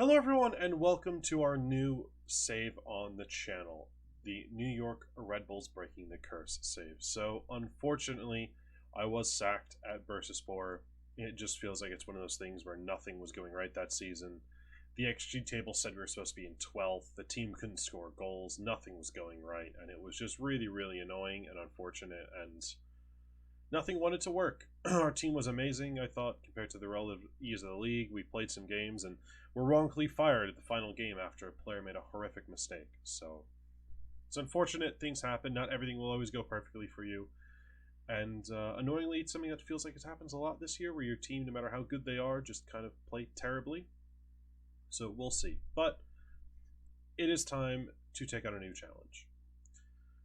Hello everyone and welcome to our new save on the channel, the New York Red Bulls breaking the curse save. So unfortunately, I was sacked at Bursaspor. It just feels like it's one of those things where nothing was going right that season. The XG table said we were supposed to be in 12th, the team couldn't score goals, nothing was going right, and it was just really annoying and unfortunate, and nothing wanted to work. Our team was amazing, I thought, compared to the relative ease of the league. We played some games and were wrongfully fired at the final game after a player made a horrific mistake. So it's unfortunate, things happen. Not everything will always go perfectly for you. And annoyingly, it's something that feels like it happens a lot this year, where your team, no matter how good they are, just kind of play terribly. So we'll see. But it is time to take on a new challenge.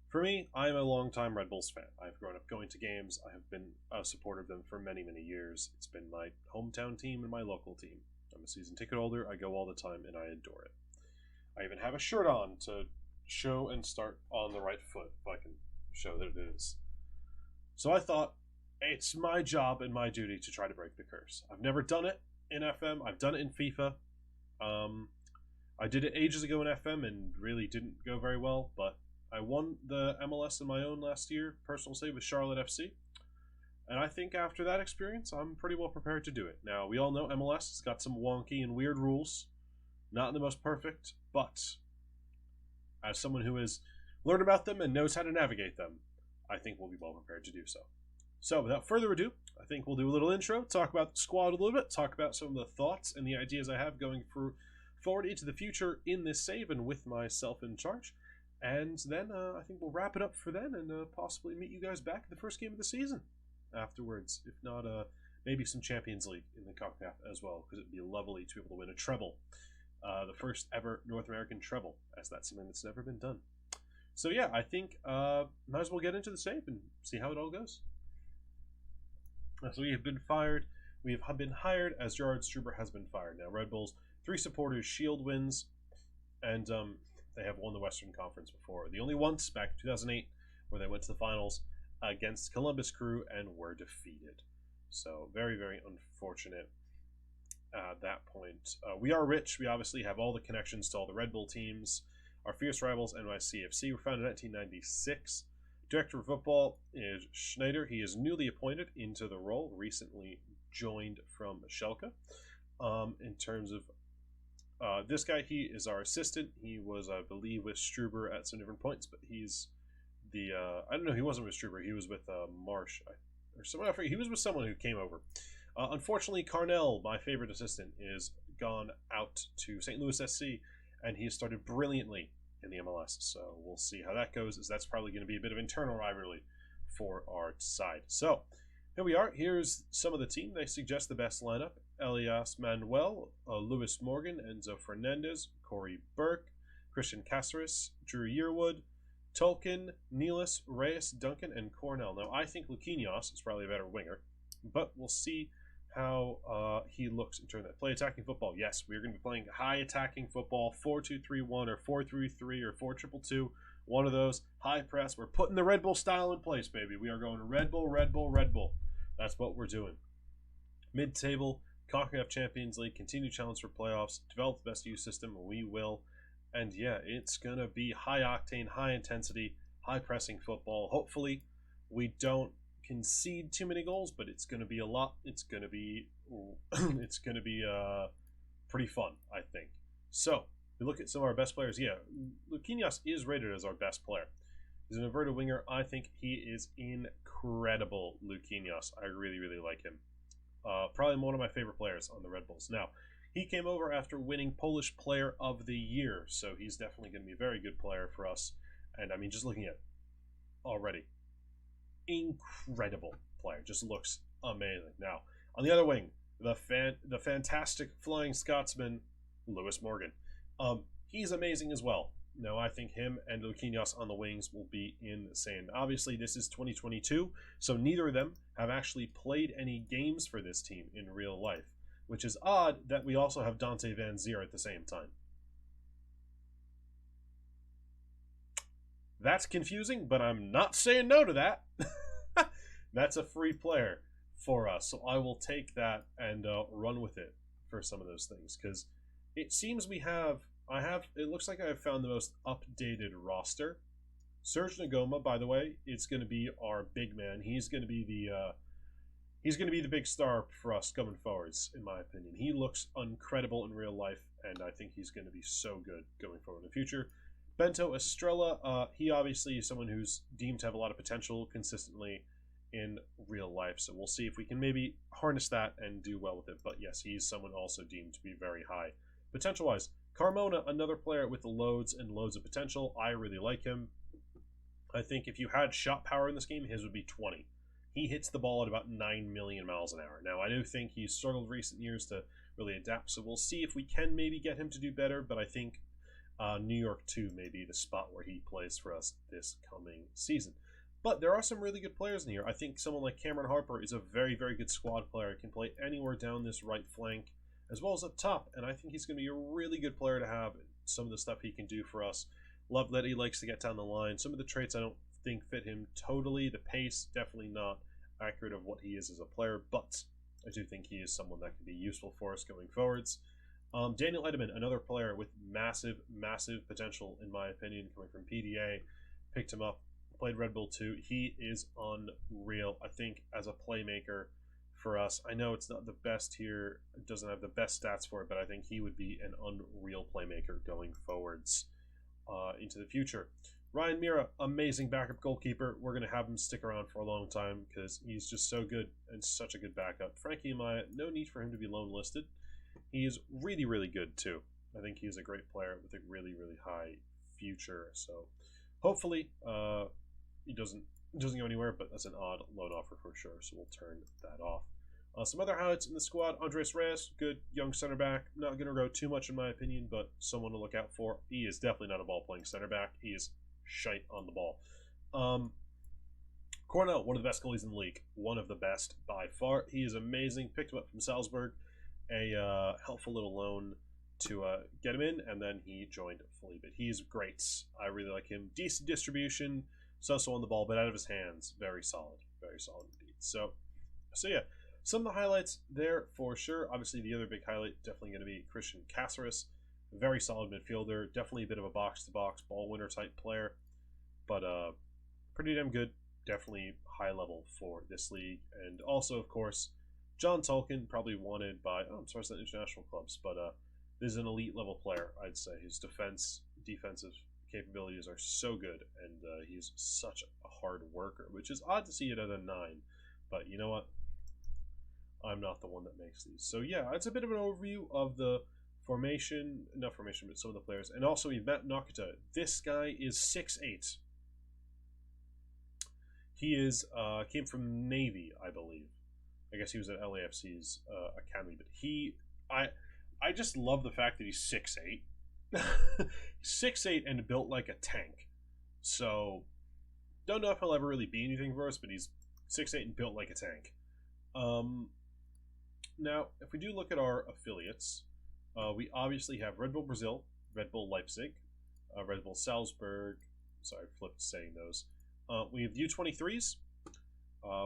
For me, I am a longtime Red Bulls fan. I've grown up going to games. I have been a supporter of them for many years. It's been my hometown team and my local team. I'm a season ticket holder. I go all the time, and I adore it. I even have a shirt on to show and start on the right foot, if I can show that it is. So I thought, it's my job and my duty to try to break the curse. I've never done it in FM. I've done it in FIFA. I did it ages ago in FM and really didn't go very well, but I won the MLS on my own last year, personal save with Charlotte FC. And I think after that experience, I'm pretty well prepared to do it. Now, we all know MLS has got some wonky and weird rules. Not the most perfect, but as someone who has learned about them and knows how to navigate them, I think we'll be well prepared to do so. So, without further ado, I think we'll do a little intro, talk about the squad a little bit, talk about some of the thoughts and the ideas I have going forward into the future in this save and with myself in charge. And then I think we'll wrap it up for then and possibly meet you guys back at the first game of the season afterwards. If not, maybe some Champions League in the CONCACAF as well, because it'd be lovely to be able to win a treble. The first ever North American treble, as that's something that's never been done. So yeah, I think might as well get into the save and see how it all goes. So we have been fired. We have been hired as Gerard Struber has been fired. Now, Red Bulls, 3 supporters, Shield wins, and they have won the Western Conference before. The only once, back in 2008, where they went to the finals against Columbus Crew and were defeated. So very unfortunate at that point. We are rich. We obviously have all the connections to all the Red Bull teams. Our fierce rivals, NYCFC, were founded in 1996. Director of football is Schneider. He is newly appointed into the role, recently joined from Schalke. In terms of this guy, he is our assistant. He was, I believe, with Struber at some different points, but he's the, I don't know, he wasn't with Struber. He was with Marsh, or someone, I forget. He was with someone who came over. Unfortunately, Carnell, my favorite assistant, is gone out to St. Louis SC, and he has started brilliantly in the MLS. So we'll see how that goes, as that's probably going to be a bit of internal rivalry for our side. So here we are. Here's some of the team. They suggest the best lineup: Elias Manuel, Lewis Morgan, Enzo Fernandez, Corey Burke, Christian Caceres, Drew Yearwood, Tolkien, Nealis, Reyes, Duncan, and Cornell. Now, I think Luquinhas is probably a better winger, but we'll see how he looks in terms of play attacking football. Yes, we're going to be playing high attacking football, 4-2-3-1 or 4-3-3 or 4-2-2. One of those, high press. We're putting the Red Bull style in place, baby. We are going Red Bull, Red Bull, Red Bull. That's what we're doing. Mid-table, CONCACAF Champions League, continue challenge for playoffs, develop the best youth system, we will. And yeah, it's going to be high octane, high intensity, high pressing football. Hopefully, we don't concede too many goals, but it's going to be a lot. It's going to be pretty fun, I think. So we look at some of our best players. Yeah, Luquinhas is rated as our best player. He's an inverted winger. I think he is incredible, Luquinhas. I really like him. Probably one of my favorite players on the Red Bulls. Now, he came over after winning Polish Player of the Year, so he's definitely going to be a very good player for us. And I mean, just looking at it already, incredible player. Just looks amazing. Now, on the other wing, the fantastic Flying Scotsman, Lewis Morgan. He's amazing as well. Now, I think him and Luquinhas on the wings will be insane. Obviously, this is 2022, so neither of them have actually played any games for this team in real life, which is odd that we also have Dante Van Zier at the same time. That's confusing, but I'm not saying no to that. That's a free player for us, so I will take that and run with it for some of those things, because it seems it looks like I've found the most updated roster. Serge Nagoma, by the way, it's going to be our big man. He's going to be the big star for us coming forwards, in my opinion. He looks incredible in real life, and I think he's going to be so good going forward in the future. Bento Estrella, he obviously is someone who's deemed to have a lot of potential consistently in real life, so we'll see if we can maybe harness that and do well with it. But yes, he's someone also deemed to be very high potential-wise. Carmona, another player with loads and loads of potential. I really like him. I think if you had shot power in this game, his would be 20. He hits the ball at about 9 million miles an hour. Now, I do think he's struggled recent years to really adapt, so we'll see if we can maybe get him to do better, but I think New York 2 may be the spot where he plays for us this coming season. But there are some really good players in here. I think someone like Cameron Harper is a very, very good squad player. He can play anywhere down this right flank, as well as up top, and I think he's going to be a really good player to have. Some of the stuff he can do for us. Love that he likes to get down the line. Some of the traits I don't think fit him totally. The pace, definitely not accurate of what he is as a player, but I do think he is someone that can be useful for us going forwards. Daniel Edelman, another player with massive, massive potential, in my opinion, coming from PDA. Picked him up, played Red Bull 2. He is unreal, I think, as a playmaker for us. I know it's not the best here, it doesn't have the best stats for it, but I think he would be an unreal playmaker going forwards into the future. Ryan Mira, amazing backup goalkeeper. We're going to have him stick around for a long time because he's just so good and such a good backup. Frankie Amaya, no need for him to be loan listed. He's really, really good too. I think he's a great player with a really, really high future. So hopefully he doesn't go anywhere, but that's an odd loan offer for sure. So we'll turn that off. Some other highlights in the squad. Andres Reyes, good young center back. Not going to grow too much in my opinion, but someone to look out for. He is definitely not a ball-playing center back. He is shite on the ball. Cornell, one of the best goalies in the league. One of the best by far. He is amazing. Picked him up from Salzburg. A helpful little loan to get him in, and then he joined fully. But he's great. I really like him. Decent distribution. So on the ball, but out of his hands. Very solid. Very solid indeed. So yeah. Some of the highlights there for sure. Obviously, the other big highlight definitely going to be Christian Cáceres. Very solid midfielder. Definitely a bit of a box-to-box ball winner type player. But pretty damn good. Definitely high level for this league. And also, of course, John Tolkien, probably wanted by, I'm sorry, it's not international clubs, but this is an elite level player, I'd say. His defensive capabilities are so good, and he's such a hard worker, which is odd to see it at a 9. But you know what? I'm not the one that makes these. So yeah, it's a bit of an overview of the formation, not formation, but some of the players. And also we've met Nakata. This guy is 6'8". He is came from Navy, I believe. I guess he was at LAFC's academy, but I just love the fact that he's 6'8". 6'8" and built like a tank. So don't know if he'll ever really be anything for us, but he's 6'8" and built like a tank. Now, if we do look at our affiliates, we obviously have Red Bull Brazil, Red Bull Leipzig, Red Bull Salzburg. Sorry, I flipped saying those. We have the U23s,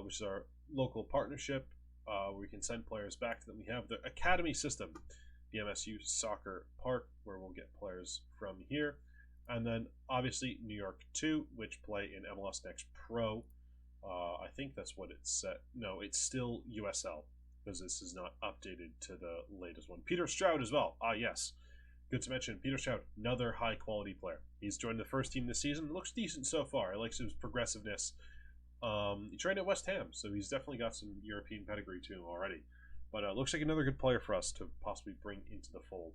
which is our local partnership where we can send players back to them. We have the academy system, the MSU Soccer Park, where we'll get players from here. And then, obviously, New York 2, which play in MLS Next Pro. I think that's what it's set. No, it's still USL, because this is not updated to the latest one. Peter Stroud as well. Yes. Good to mention. Peter Stroud, another high-quality player. He's joined the first team this season. Looks decent so far. I like his progressiveness. He trained at West Ham, so he's definitely got some European pedigree to him already. But looks like another good player for us to possibly bring into the fold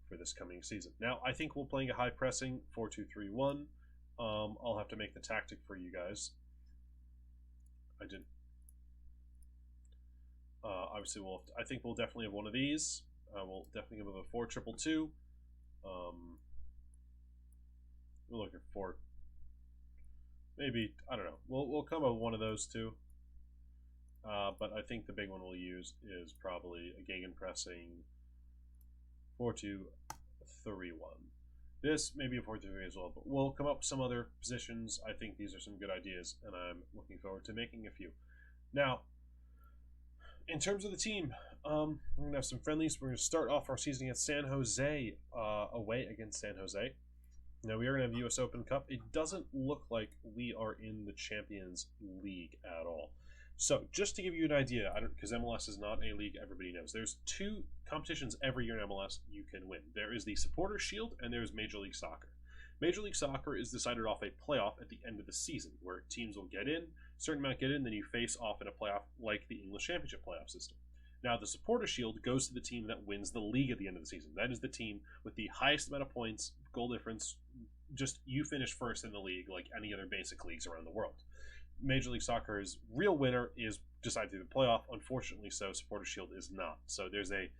for this coming season. Now, I think we're playing a high-pressing 4-2-3-1. I'll have to make the tactic for you guys. I didn't. Obviously, I think we'll definitely have one of these. We'll definitely go with a 4-2-2. We're looking for maybe, I don't know. We'll come up with one of those two. But I think the big one we'll use is probably a gegenpressing 4-2-3-1. This may be a 4-2-3 as well, but we'll come up with some other positions. I think these are some good ideas, and I'm looking forward to making a few. Now, in terms of the team, we're going to have some friendlies. We're going to start off our season against San Jose, away against San Jose. Now, we are going to have U.S. Open Cup. It doesn't look like we are in the Champions League at all. So, just to give you an idea, because MLS is not a league everybody knows, there's 2 competitions every year in MLS you can win. There is the Supporters' Shield, and there's Major League Soccer. Major League Soccer is decided off a playoff at the end of the season, where teams will get in, a certain amount get in, then you face off in a playoff like the English Championship playoff system. Now, the Supporters' Shield goes to the team that wins the league at the end of the season. That is the team with the highest amount of points, goal difference, just you finish first in the league like any other basic leagues around the world. Major League Soccer's real winner is decided through the playoff. Unfortunately, so Supporters' Shield is not. So there's a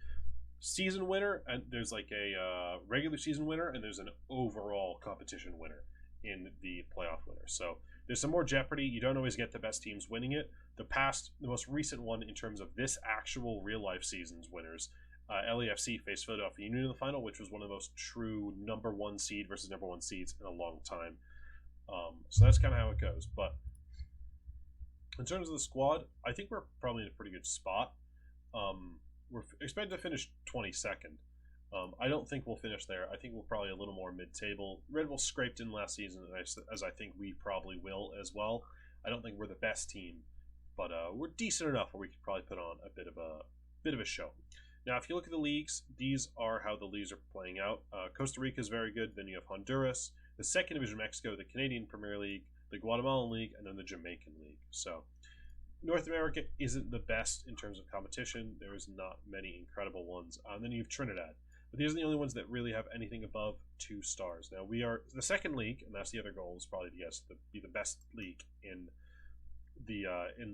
season winner, and there's like a regular season winner, and there's an overall competition winner in the playoff winner. So there's some more jeopardy. You don't always get the best teams winning it. The most recent one in terms of this actual real life season's winners, LAFC faced Philadelphia Union in the final, which was one of the most true number 1 seed versus number 1 seeds in a long time. So that's kind of how it goes. But in terms of the squad, I think we're probably in a pretty good spot. We're expected to finish 22nd. I don't think we'll finish there. I think we'll probably a little more mid-table. Red Bull scraped in last season, as I think we probably will as well. I don't think we're the best team, but we're decent enough where we could probably put on a bit of a show. Now, if you look at the leagues, these are how the leagues are playing out. Costa Rica is very good. Then you have Honduras, the second division of Mexico, the Canadian Premier League, the Guatemalan League, and then the Jamaican League. So North America isn't the best in terms of competition. There's not many incredible ones. And then you have Trinidad. But these are the only ones that really have anything above 2 stars. Now, we are the second league, and that's the other goal, is probably to be the best league in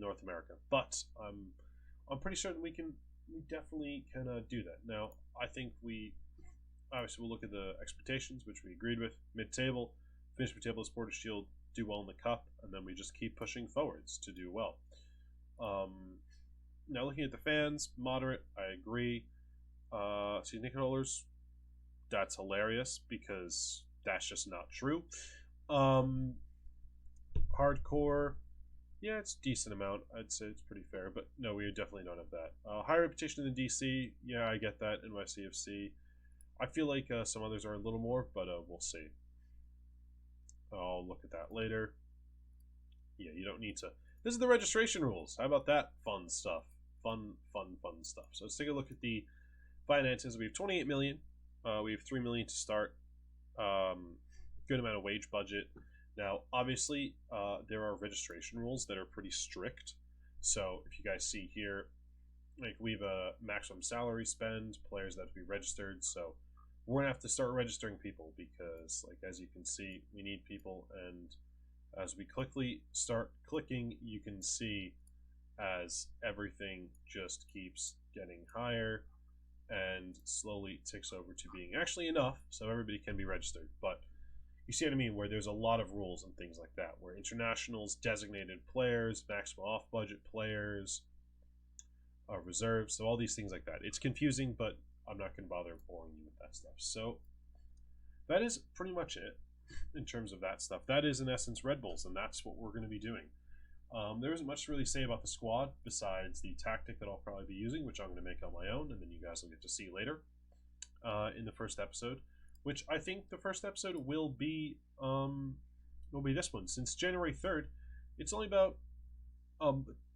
North America. But I'm pretty certain we definitely can do that. Now, I think obviously we'll look at the expectations, which we agreed with. Mid-table, finish mid-table as Supporters' Shield, do well in the Cup, and then we just keep pushing forwards to do well. Now, looking at the fans, moderate, I agree. Season ticket holders, that's hilarious because that's just not true. Hardcore, yeah, it's a decent amount. I'd say it's pretty fair, but no, we definitely don't have that. High reputation in DC, yeah, I get that. NYCFC, I feel like some others are a little more, but we'll see. I'll look at that later. Yeah, you don't need to. This is the registration rules. How about that fun stuff? Fun stuff. So let's take a look at the finances. We have 28 million. We have 3 million to start. Good amount of wage budget. Now, obviously, there are registration rules that are pretty strict. So if you guys see here, like we have a maximum salary spend, players that have to be registered. So we're gonna have to start registering people because, like as you can see, we need people. And as we quickly start clicking, you can see as everything just keeps getting higher and slowly ticks over to being actually enough so everybody can be registered. But you see what I mean, where there's a lot of rules and things like that, where internationals, designated players, maximum off-budget players, reserves, so all these things like that. It's confusing, but I'm not going to bother boring you with that stuff. So that is pretty much it in terms of that stuff. That is, in essence, Red Bulls, and that's what we're going to be doing. There isn't much to really say about the squad besides the tactic that I'll probably be using, which I'm going to make on my own, and then you guys will get to see later in the first episode, which I think the first episode will be this one. Since January 3rd, it's only about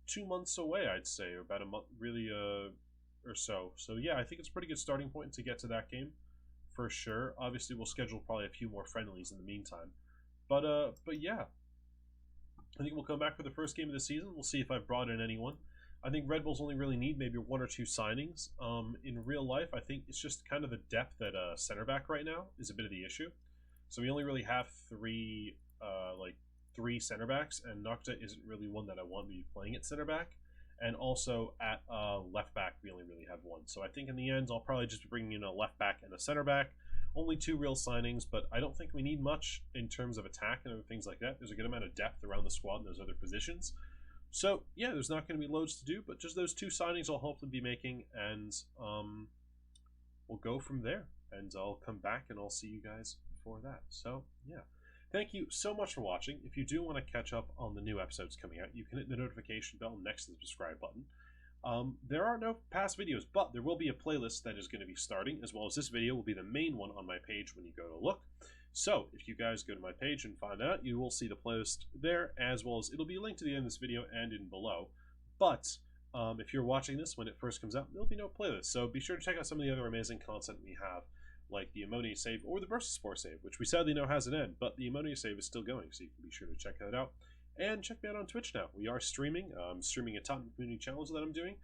2 months away, I'd say, or about a month, really, or so. So yeah, I think it's a pretty good starting point to get to that game, for sure. Obviously, we'll schedule probably a few more friendlies in the meantime, but yeah. I think we'll come back for the first game of the season. We'll see if I've brought in anyone. I think Red Bulls only really need maybe 1 or 2 signings. In real life, I think it's just kind of the depth at center back right now is a bit of the issue. So we only really have 3 center backs, and Nocta isn't really one that I want to be playing at center back. And also at left back, we only really have 1. So I think in the end, I'll probably just be bringing in a left back and a center back. Only 2 real signings, but I don't think we need much in terms of attack and other things like that. There's a good amount of depth around the squad in those other positions. So, yeah, there's not going to be loads to do, but just those 2 signings I'll hopefully be making, and we'll go from there. And I'll come back and I'll see you guys for that. So, yeah. Thank you so much for watching. If you do want to catch up on the new episodes coming out, you can hit the notification bell next to the subscribe button. There are no past videos, but there will be a playlist that is going to be starting, as well as this video will be the main one on my page when you go to look. So if you guys go to my page and find out, you will see the playlist there, as well as it'll be linked to the end of this video and in below. But if you're watching this when it first comes out, there'll be no playlist. So be sure to check out some of the other amazing content we have, like the Ammonia save or the Bursaspor save, which we sadly know has an end, but the Ammonia save is still going, so you can be sure to check that out. And check me out on Twitch now. We are streaming. I'm streaming a Tottenham community challenge that I'm doing,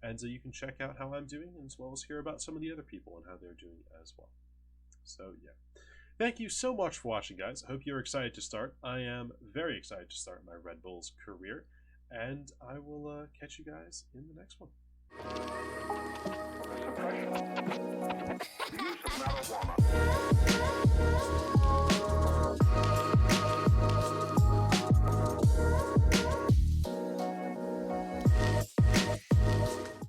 and so you can check out how I'm doing, as well as hear about some of the other people and how they're doing as well. So yeah. Thank you so much for watching, guys. I hope you're excited to start. I am very excited to start my Red Bulls career, and I will catch you guys in the next one.